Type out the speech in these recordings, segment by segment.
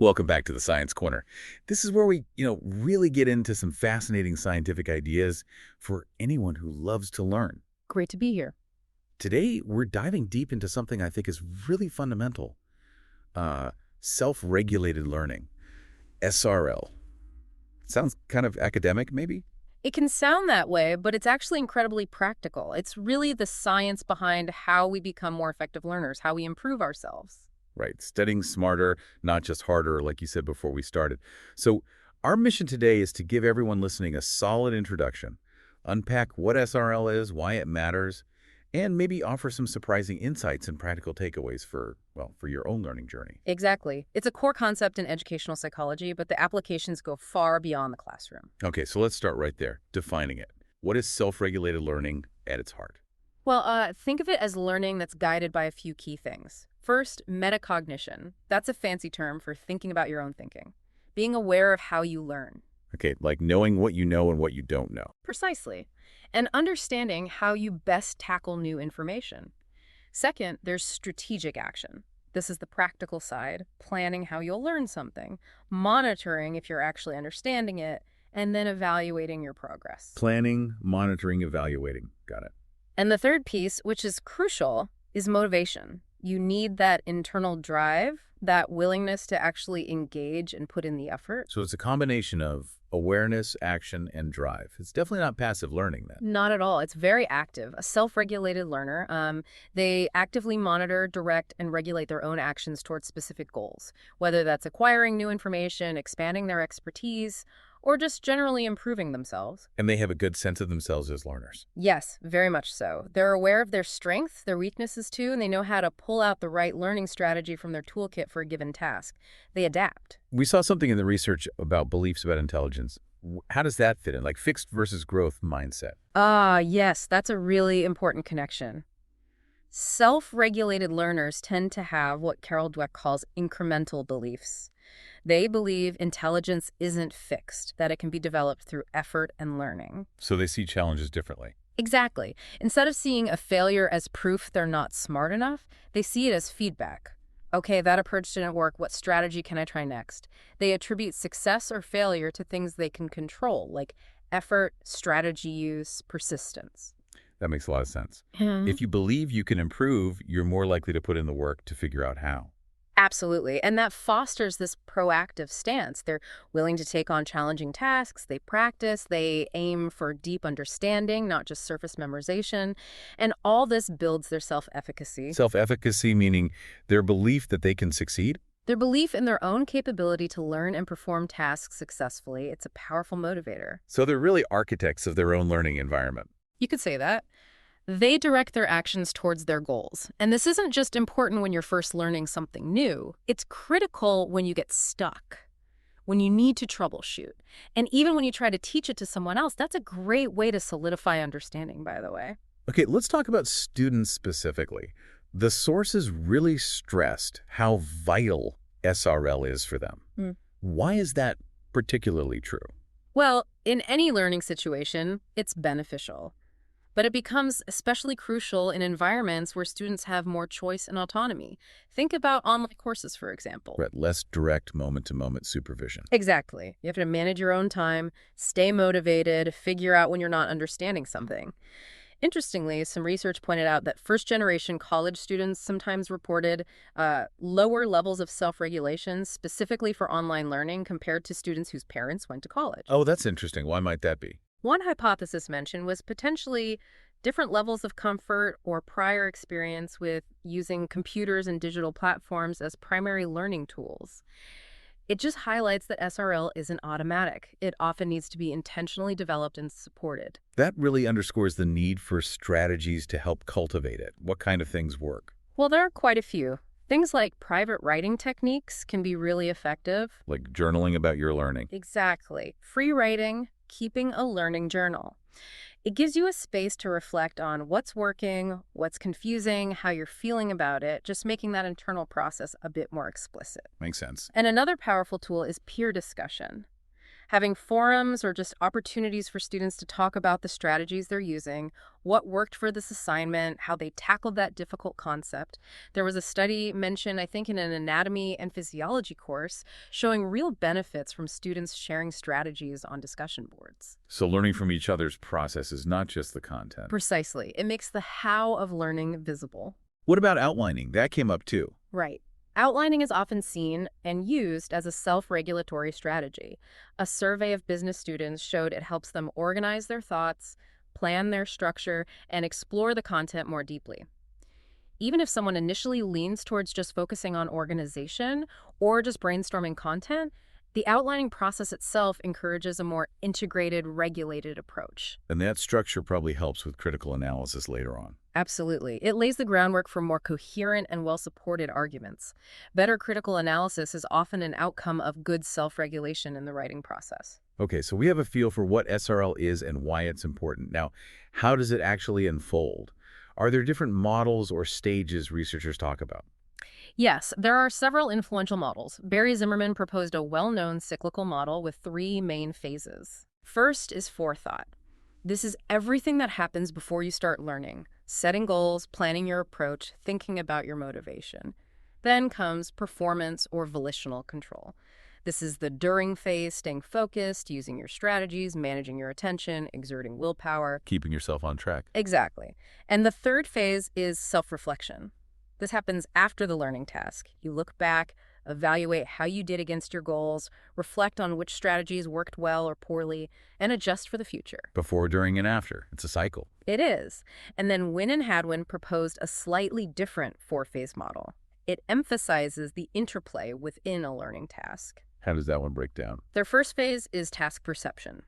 Welcome back to the Science Corner. This is where we, really get into some fascinating scientific ideas for anyone who loves to learn. Great to be here. Today, we're diving deep into something I think is really fundamental. Self-regulated learning, SRL. Sounds kind of academic, maybe? It can sound that way, but it's actually incredibly practical. It's really the science behind how we become more effective learners, how we improve ourselves. Right, studying smarter, not just harder, like you said before we started. So our mission today is to give everyone listening a solid introduction, unpack what SRL is, why it matters, and maybe offer some surprising insights and practical takeaways for your own learning journey. Exactly. It's a core concept in educational psychology, but the applications go far beyond the classroom. Okay, so let's start right there, defining it. What is self-regulated learning at its heart? Well, think of it as learning that's guided by a few key things. First, metacognition. That's a fancy term for thinking about your own thinking. Being aware of how you learn. Okay, like knowing what you know and what you don't know. Precisely. And understanding how you best tackle new information. Second, there's strategic action. This is the practical side, planning how you'll learn something, monitoring if you're actually understanding it, and then evaluating your progress. Planning, monitoring, evaluating. Got it. And the third piece, which is crucial, is motivation. You need that internal drive, that willingness to actually engage and put in the effort. So it's a combination of awareness, action, and drive. It's definitely not passive learning then. Not at all. It's very active. A self-regulated learner, they actively monitor, direct, and regulate their own actions towards specific goals, whether that's acquiring new information, expanding their expertise, or just generally improving themselves. And they have a good sense of themselves as learners. Yes, very much so. They're aware of their strengths, their weaknesses too, and they know how to pull out the right learning strategy from their toolkit for a given task. They adapt. We saw something in the research about beliefs about intelligence. How does that fit in, like fixed versus growth mindset? Yes, that's a really important connection. Self-regulated learners tend to have what Carol Dweck calls incremental beliefs. They believe intelligence isn't fixed, that it can be developed through effort and learning. So they see challenges differently. Exactly. Instead of seeing a failure as proof they're not smart enough, they see it as feedback. Okay, that approach didn't work. What strategy can I try next? They attribute success or failure to things they can control, like effort, strategy use, persistence. That makes a lot of sense. If you believe you can improve, you're more likely to put in the work to figure out how. Absolutely. And that fosters this proactive stance. They're willing to take on challenging tasks, they practice, they aim for deep understanding, not just surface memorization. And all this builds their self-efficacy. Self-efficacy meaning their belief that they can succeed? Their belief in their own capability to learn and perform tasks successfully. It's a powerful motivator. So they're really architects of their own learning environment. You could say that. They direct their actions towards their goals. And this isn't just important when you're first learning something new. It's critical when you get stuck, when you need to troubleshoot. And even when you try to teach it to someone else, that's a great way to solidify understanding, by the way. Okay, let's talk about students specifically. The sources really stressed how vital SRL is for them. Why is that particularly true? Well, in any learning situation, it's beneficial. But it becomes especially crucial in environments where students have more choice and autonomy. Think about online courses, for example. Right, less direct moment-to-moment supervision. Exactly. You have to manage your own time, stay motivated, figure out when you're not understanding something. Interestingly, some research pointed out that first-generation college students sometimes reported lower levels of self-regulation, specifically for online learning, compared to students whose parents went to college. Oh, that's interesting. Why might that be? One hypothesis mentioned was potentially different levels of comfort or prior experience with using computers and digital platforms as primary learning tools. It just highlights that SRL isn't automatic. It often needs to be intentionally developed and supported. That really underscores the need for strategies to help cultivate it. What kind of things work? Well, there are quite a few. Things like private writing techniques can be really effective. Like journaling about your learning. Exactly. Free writing, keeping a learning journal. It gives you a space to reflect on what's working, what's confusing, how you're feeling about it, just making that internal process a bit more explicit. Makes sense. And another powerful tool is peer discussion. Having forums or just opportunities for students to talk about the strategies they're using, what worked for this assignment, how they tackled that difficult concept. There was a study mentioned, I think, in an anatomy and physiology course showing real benefits from students sharing strategies on discussion boards. So learning from each other's process is not just the content. Precisely. It makes the how of learning visible. What about outlining? That came up too. Right. Outlining is often seen and used as a self-regulatory strategy. A survey of business students showed it helps them organize their thoughts, plan their structure, and explore the content more deeply. Even if someone initially leans towards just focusing on organization or just brainstorming content, the outlining process itself encourages a more integrated, regulated approach. And that structure probably helps with critical analysis later on. Absolutely. It lays the groundwork for more coherent and well-supported arguments. Better critical analysis is often an outcome of good self-regulation in the writing process. Okay, so we have a feel for what SRL is and why it's important. Now, how does it actually unfold? Are there different models or stages researchers talk about? Yes, there are several influential models. Barry Zimmerman proposed a well-known cyclical model with 3 main phases. First is forethought. This is everything that happens before you start learning: setting goals, planning your approach, thinking about your motivation. Then comes performance or volitional control. This is the during phase, staying focused, using your strategies, managing your attention, exerting willpower. Keeping yourself on track. Exactly. And the third phase is self-reflection. This happens after the learning task. You look back, evaluate how you did against your goals, reflect on which strategies worked well or poorly, and adjust for the future. Before, during, and after. It's a cycle. It is. And then Winn and Hadwin proposed a slightly different 4-phase model. It emphasizes the interplay within a learning task. How does that one break down? Their first phase is task perception.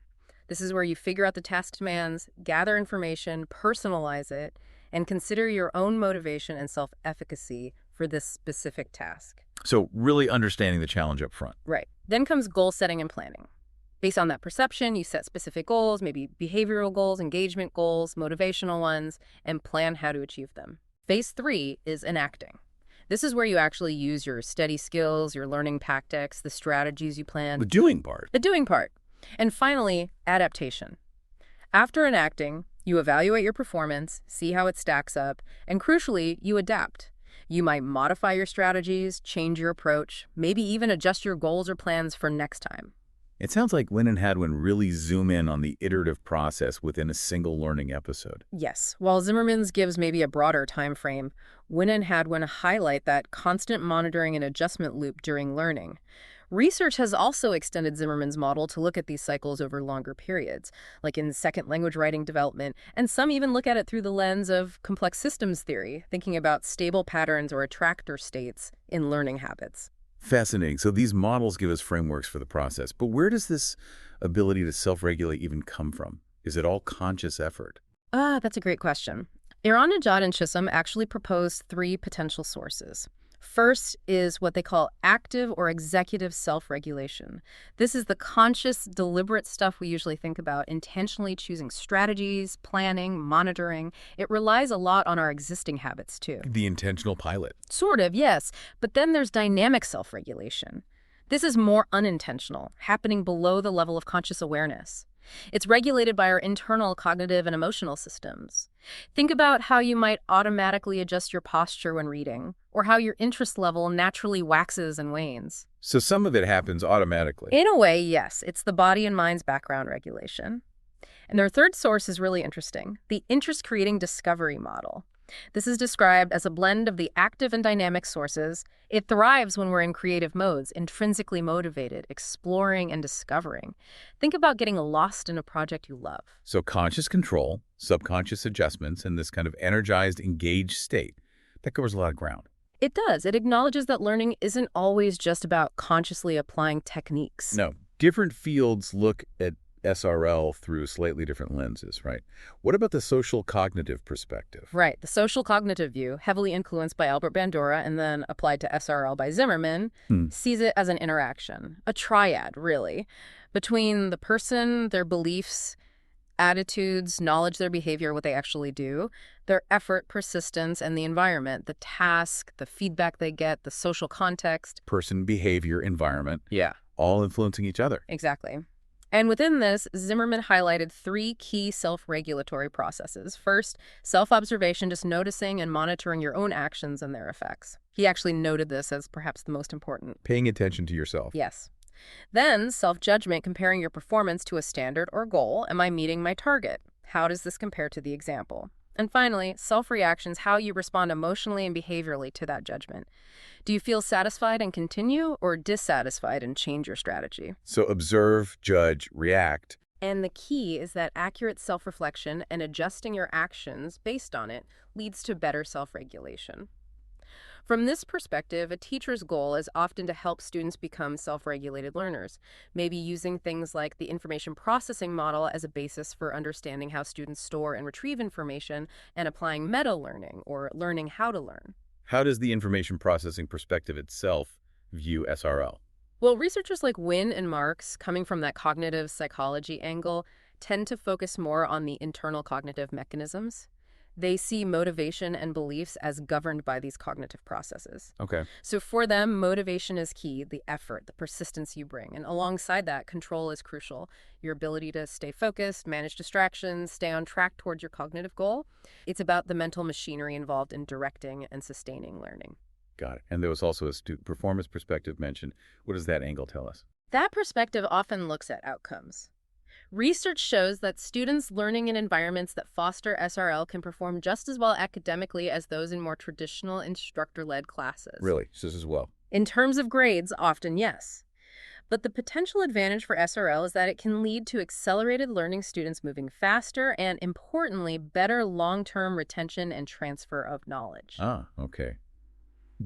This is where you figure out the task demands, gather information, personalize it, and consider your own motivation and self-efficacy for this specific task. So really understanding the challenge up front. Right. Then comes goal setting and planning. Based on that perception, you set specific goals, maybe behavioral goals, engagement goals, motivational ones, and plan how to achieve them. Phase 3 is enacting. This is where you actually use your study skills, your learning tactics, the strategies you plan. The doing part. The doing part. And finally, adaptation. After enacting, you evaluate your performance, see how it stacks up, and crucially, you adapt. You might modify your strategies, change your approach, maybe even adjust your goals or plans for next time. It sounds like Winn and Hadwin really zoom in on the iterative process within a single learning episode. Yes, while Zimmerman's gives maybe a broader time frame, Winn and Hadwin highlight that constant monitoring and adjustment loop during learning. Research has also extended Zimmerman's model to look at these cycles over longer periods, like in second language writing development, and some even look at it through the lens of complex systems theory, thinking about stable patterns or attractor states in learning habits. Fascinating. So these models give us frameworks for the process. But where does this ability to self-regulate even come from? Is it all conscious effort? That's a great question. Najad and Chisholm actually proposed 3 potential sources. First is what they call active or executive self-regulation. This is the conscious, deliberate stuff we usually think about, intentionally choosing strategies, planning, monitoring. It relies a lot on our existing habits, too. The intentional pilot. Sort of, yes. But then there's dynamic self-regulation. This is more unintentional, happening below the level of conscious awareness. It's regulated by our internal cognitive and emotional systems. Think about how you might automatically adjust your posture when reading, or how your interest level naturally waxes and wanes. So some of it happens automatically. In a way, yes. It's the body and mind's background regulation. And their third source is really interesting, the interest-creating discovery model. This is described as a blend of the active and dynamic sources. It thrives when we're in creative modes, intrinsically motivated, exploring and discovering. Think about getting lost in a project you love. So conscious control, subconscious adjustments, and this kind of energized, engaged state, that covers a lot of ground. It does. It acknowledges that learning isn't always just about consciously applying techniques. No, different fields look at SRL through slightly different lenses, right? What about the social cognitive perspective? Right. The social cognitive view, heavily influenced by Albert Bandura and then applied to SRL by Zimmerman, sees it as an interaction, a triad, really, between the person, their beliefs, attitudes, knowledge, their behavior, what they actually do, their effort, persistence, and the environment, the task, the feedback they get, the social context. Person, behavior, environment. Yeah. All influencing each other. Exactly. And within this, Zimmerman highlighted 3 key self-regulatory processes. First, self-observation, just noticing and monitoring your own actions and their effects. He actually noted this as perhaps the most important. Paying attention to yourself. Yes. Then, self-judgment, comparing your performance to a standard or goal. Am I meeting my target? How does this compare to the example? And finally, self-reactions, how you respond emotionally and behaviorally to that judgment. Do you feel satisfied and continue, or dissatisfied and change your strategy? So observe, judge, react. And the key is that accurate self-reflection and adjusting your actions based on it leads to better self-regulation. From this perspective, a teacher's goal is often to help students become self-regulated learners, maybe using things like the information processing model as a basis for understanding how students store and retrieve information and applying meta-learning, or learning how to learn. How does the information processing perspective itself view SRL? Well, researchers like Winn and Marks, coming from that cognitive psychology angle, tend to focus more on the internal cognitive mechanisms. They see motivation and beliefs as governed by these cognitive processes. Okay. So for them, motivation is key, the effort, the persistence you bring. And alongside that, control is crucial. Your ability to stay focused, manage distractions, stay on track towards your cognitive goal. It's about the mental machinery involved in directing and sustaining learning. Got it. And there was also a student performance perspective mentioned. What does that angle tell us? That perspective often looks at outcomes. Research shows that students learning in environments that foster SRL can perform just as well academically as those in more traditional instructor-led classes. Really? Just as well? In terms of grades, often yes. But the potential advantage for SRL is that it can lead to accelerated learning, students moving faster, and importantly, better long-term retention and transfer of knowledge. Ah, okay.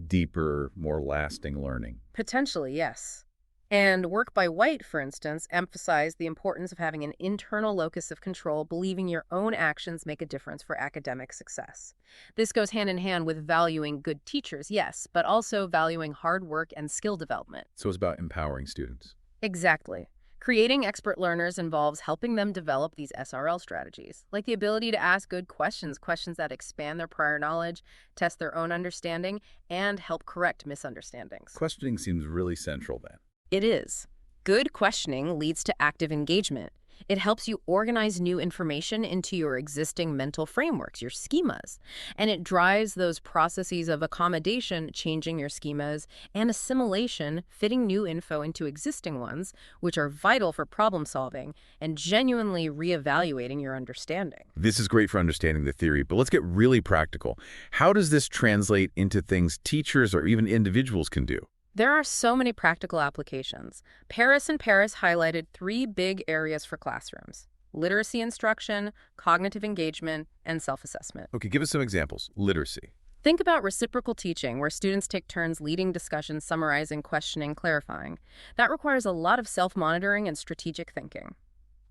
Deeper, more lasting learning. Potentially, yes. And work by White, for instance, emphasized the importance of having an internal locus of control, believing your own actions make a difference for academic success. This goes hand in hand with valuing good teachers, yes, but also valuing hard work and skill development. So it's about empowering students. Exactly. Creating expert learners involves helping them develop these SRL strategies, like the ability to ask good questions, questions that expand their prior knowledge, test their own understanding, and help correct misunderstandings. Questioning seems really central then. It is. Good questioning leads to active engagement. It helps you organize new information into your existing mental frameworks, your schemas. And it drives those processes of accommodation, changing your schemas, and assimilation, fitting new info into existing ones, which are vital for problem solving and genuinely reevaluating your understanding. This is great for understanding the theory, but let's get really practical. How does this translate into things teachers or even individuals can do? There are so many practical applications. Paris highlighted 3 big areas for classrooms: literacy instruction, cognitive engagement, and self-assessment. Okay, give us some examples. Literacy. Think about reciprocal teaching, where students take turns leading discussions, summarizing, questioning, clarifying. That requires a lot of self-monitoring and strategic thinking.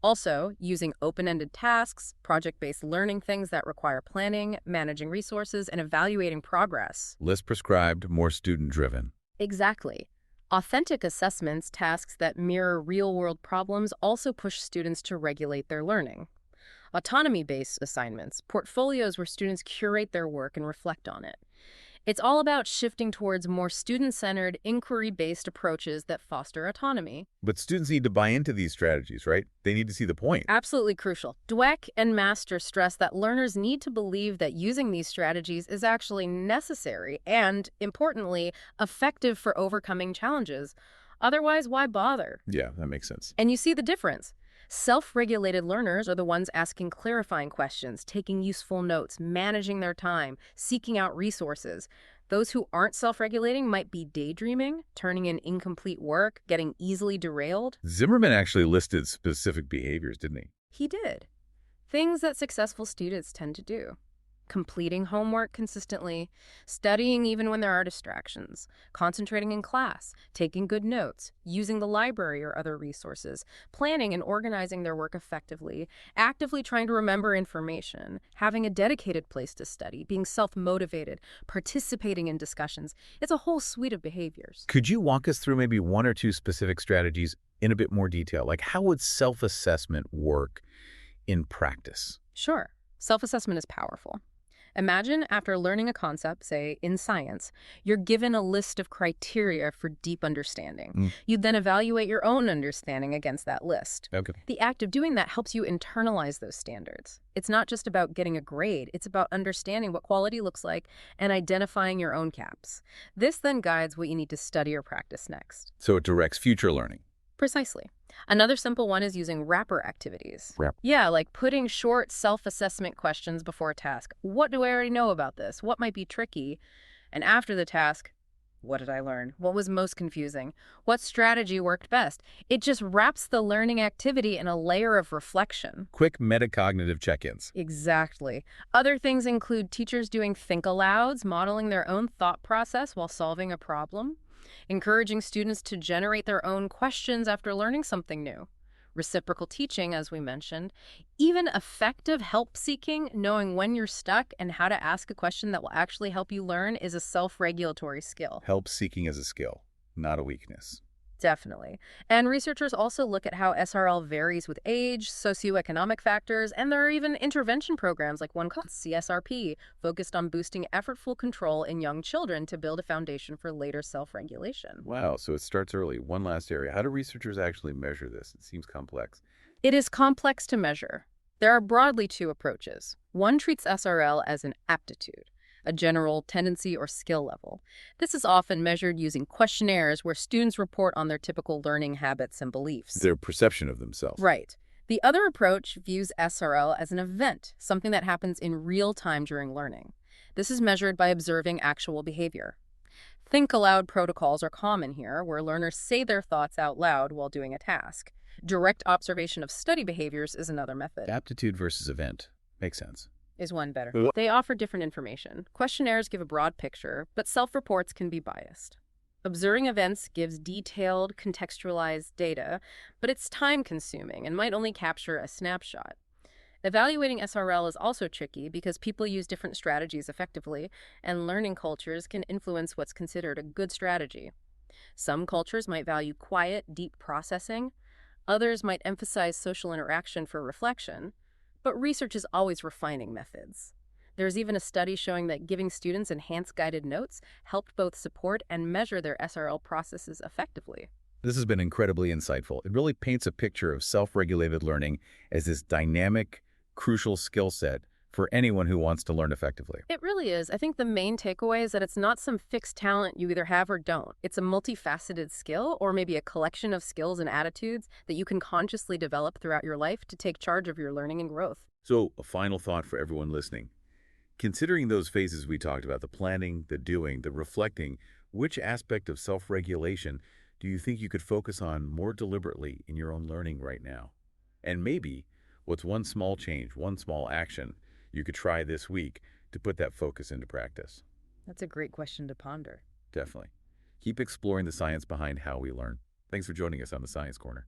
Also, using open-ended tasks, project-based learning, things that require planning, managing resources, and evaluating progress. Less prescribed, more student-driven. Exactly. Authentic assessments, tasks that mirror real-world problems, also push students to regulate their learning. Autonomy-based assignments, portfolios where students curate their work and reflect on it. It's all about shifting towards more student-centered, inquiry-based approaches that foster autonomy. But students need to buy into these strategies, right? They need to see the point. Absolutely crucial. Dweck and Master stress that learners need to believe that using these strategies is actually necessary and, importantly, effective for overcoming challenges. Otherwise, why bother? Yeah, that makes sense. And you see the difference. Self-regulated learners are the ones asking clarifying questions, taking useful notes, managing their time, seeking out resources. Those who aren't self-regulating might be daydreaming, turning in incomplete work, getting easily derailed. Zimmerman actually listed specific behaviors, didn't he? He did. Things that successful students tend to do. Completing homework consistently, studying even when there are distractions, concentrating in class, taking good notes, using the library or other resources, planning and organizing their work effectively, actively trying to remember information, having a dedicated place to study, being self-motivated, participating in discussions. It's a whole suite of behaviors. Could you walk us through maybe 1 or 2 specific strategies in a bit more detail? Like, how would self-assessment work in practice? Sure. Self-assessment is powerful. Imagine after learning a concept, say in science, you're given a list of criteria for deep understanding. Mm, You then evaluate your own understanding against that list. okay. The act of doing that helps you internalize those standards. It's not just about getting a grade, it's about understanding what quality looks like and identifying your own gaps. This then guides what you need to study or practice next. So it directs future learning. Precisely. Another simple one is using wrapper activities. Wrap. Yeah, like putting short self-assessment questions before a task. What do I already know about this? What might be tricky? And after the task, what did I learn? What was most confusing? What strategy worked best? It just wraps the learning activity in a layer of reflection. Quick metacognitive check-ins. Exactly. Other things include teachers doing think alouds, modeling their own thought process while solving a problem, encouraging students to generate their own questions after learning something new, reciprocal teaching, as we mentioned, even effective help-seeking, knowing when you're stuck and how to ask a question that will actually help you learn is a self-regulatory skill. Help seeking as a skill, not a weakness. Definitely. And researchers also look at how SRL varies with age, socioeconomic factors, and there are even intervention programs like one called CSRP, focused on boosting effortful control in young children to build a foundation for later self-regulation. Wow, so it starts early. One last area. How do researchers actually measure this? It seems complex. It is complex to measure. There are broadly two approaches. One treats SRL as an aptitude, a general tendency or skill level. This is often measured using questionnaires where students report on their typical learning habits and beliefs. Their perception of themselves. Right. The other approach views SRL as an event, something that happens in real time during learning. This is measured by observing actual behavior. Think aloud protocols are common here, where learners say their thoughts out loud while doing a task. Direct observation of study behaviors is another method. Aptitude versus event. Makes sense. Is one better. They offer different information. Questionnaires give a broad picture, but self-reports can be biased. Observing events gives detailed, contextualized data, but it's time-consuming and might only capture a snapshot. Evaluating SRL is also tricky because people use different strategies effectively, and learning cultures can influence what's considered a good strategy. Some cultures might value quiet, deep processing. Others might emphasize social interaction for reflection. But research is always refining methods. There's even a study showing that giving students enhanced guided notes helped both support and measure their SRL processes effectively. This has been incredibly insightful. It really paints a picture of self-regulated learning as this dynamic, crucial skill set for anyone who wants to learn effectively. It really is. I think the main takeaway is that it's not some fixed talent you either have or don't. It's a multifaceted skill, or maybe a collection of skills and attitudes that you can consciously develop throughout your life to take charge of your learning and growth. So, a final thought for everyone listening. Considering those phases we talked about, the planning, the doing, the reflecting, which aspect of self-regulation do you think you could focus on more deliberately in your own learning right now? And maybe, what's one small change, one small action you could try this week to put that focus into practice? That's a great question to ponder. Definitely. Keep exploring the science behind how we learn. Thanks for joining us on the Science Corner.